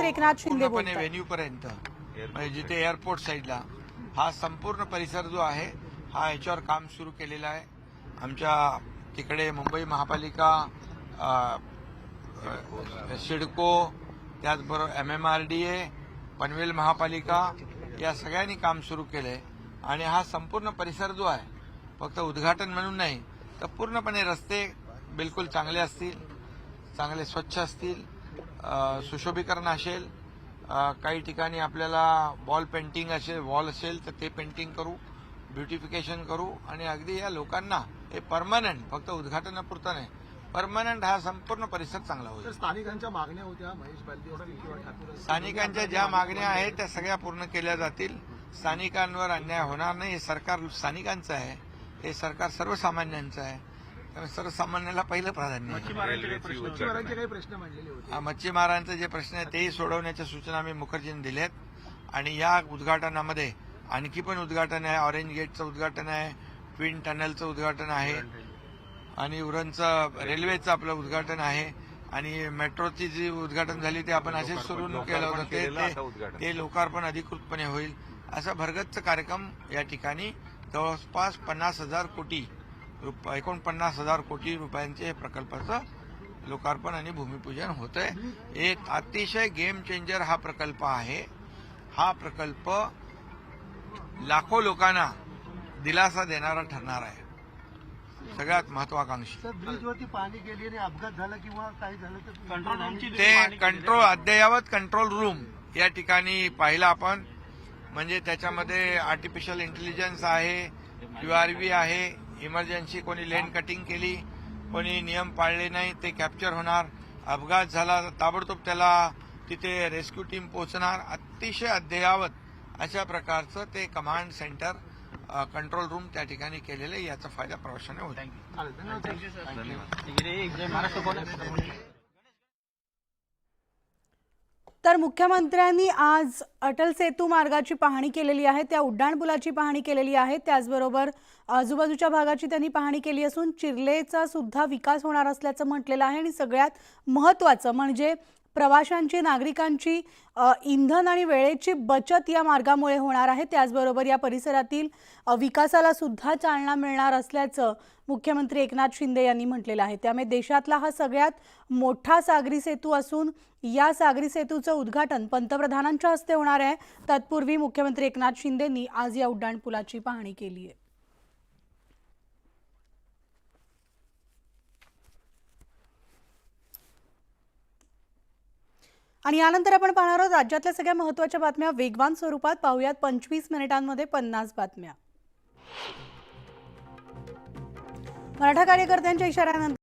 एकनाथ शिंदे पूर्णपणे बोलतात। व्हेन्यू पर्यंत म्हणजे जिथे एअरपोर्ट साईडला हा संपूर्ण परिसर जो आहे हा याच्यावर काम सुरू केलेला आहे। आमच्या तिकडे मुंबई महापालिका, सिडको, त्याचबरोबर MMRDA, पनवेल महापालिका या सगळ्यांनी काम सुरू केलंय आणि हा संपूर्ण परिसर जो आहे फक्त उद्घाटन म्हणून नाही तर पूर्णपणे रस्ते बिलकुल चांगले असतील, चांगले स्वच्छ असतील, सुशोभीकरण असेल, काही ठिकाणी आपल्याला वॉल पेंटिंग असेल, वॉल असेल तर ते पेंटिंग करू, ब्युटिफिकेशन करू आणि अगदी या लोकांना हे परमनंट, फक्त उद्घाटनापुरतं नाही, परमनंट हा संपूर्ण परिसर चांगला होईल। स्थानिकांच्या मागण्या होत्या महेश बालदी असतील किंवा ठाकूर, स्थानिकांच्या ज्या मागण्या आहेत त्या सगळ्या पूर्ण केल्या जातील। स्थानिकांवर अन्याय होणार नाही। हे सरकार स्थानिकांचं आहे, हे सरकार सर्वसामान्यांचं आहे, त्यामुळे सर्वसामान्याला पहिलं प्राधान्य आहे। मच्छीमारांचे काही प्रश्न मांडलेले होते। मच्छीमारांचे जे प्रश्न आहेत तेही सोडवण्याच्या सूचना मी मुखर्जींनी दिल्यात आणि या उद्घाटनामध्ये आणखी पण उद्घाटन आहे, ऑरेंज गेटचं उद्घाटन आहे, ट्विन टनलचं उद्घाटन आहे आणि उरणचं रेल्वेचं आपलं उद्घाटन आहे आणि मेट्रोची जी उद्घाटन झाली ते आपण असेच सुरू केलं होतं ते लोकार्पण अधिकृतपणे होईल। असा भरगच्च कार्यक्रम या ठिकाणी जवळपास 50,000 कोटी 49,000 कोटी रुपयांचे प्रकल्पाचं लोकार्पण आणि भूमिपूजन होत आहे। एक अतिशय गेम चेंजर हा प्रकल्प आहे। हा प्रकल्प लाखो लोकांना दिलासा देणारा ठरणार आहे, सगळ्यात महत्वाकांक्षी। सर, ब्रिजवरती पाणी गेली आणि अपघात झाला किंवा काही झालं तर कंट्रोल रूमची ते कंट्रोल अद्ययावत कंट्रोल रूम या ठिकाणी पाहिलं आपण, म्हणजे त्याच्यामध्ये आर्टिफिशियल इंटेलिजन्स आहे, URV आहे, इमर्जन्सी कोणी लेन कटिंग केली, कोणी नियम पाळले नाही ते कॅप्चर होणार, अपघात झाला ताबडतोब त्याला तिथे रेस्क्यू टीम पोहोचणार। अतिशय अद्ययावत अशा प्रकारचं ते कमांड सेंटर कंट्रोल रूम त्या ठिकाणी केलेले, याचा फायदा प्रवाशांना होईल। तर मुख्यमंत्र्यांनी आज अटल सेतू मार्गाची पाहणी केलेली आहे, त्या उड्डाणपुलाची पाहणी केलेली आहे, त्याचबरोबर आजूबाजूच्या भागाची त्यांनी पाहणी केली असून चिर्लेचा सुद्धा विकास होणार असल्याचं म्हटलेलं आहे आणि सगळ्यात महत्त्वाचं म्हणजे प्रवाशांची, नागरिकांची इंधन आणि वेळेची बचत या मार्गामुळे होणार आहे। त्याचबरोबर या परिसरातील विकासाला सुद्धा चालना मिळणार असल्याचं मुख्यमंत्री एकनाथ शिंदे यांनी म्हटलेलं आहे। त्यामुळे देशातला हा सगळ्यात मोठा सागरी सेतू असून या सागरी सेतूचं उद्घाटन पंतप्रधानांच्या हस्ते होणार आहे। तत्पूर्वी मुख्यमंत्री एकनाथ शिंदेंनी आज या उड्डाणपुलाची पाहणी केली आहे। आणि यानंतर आपण पाहणार आहोत राज्यातल्या सगळ्या महत्त्वाच्या बातम्या वेगवान स्वरूपात। पाहूयात 25 मिनिटांमध्ये 50 बातम्या। मराठा कार्यकर्त्यांच्या इशाऱ्यानंतर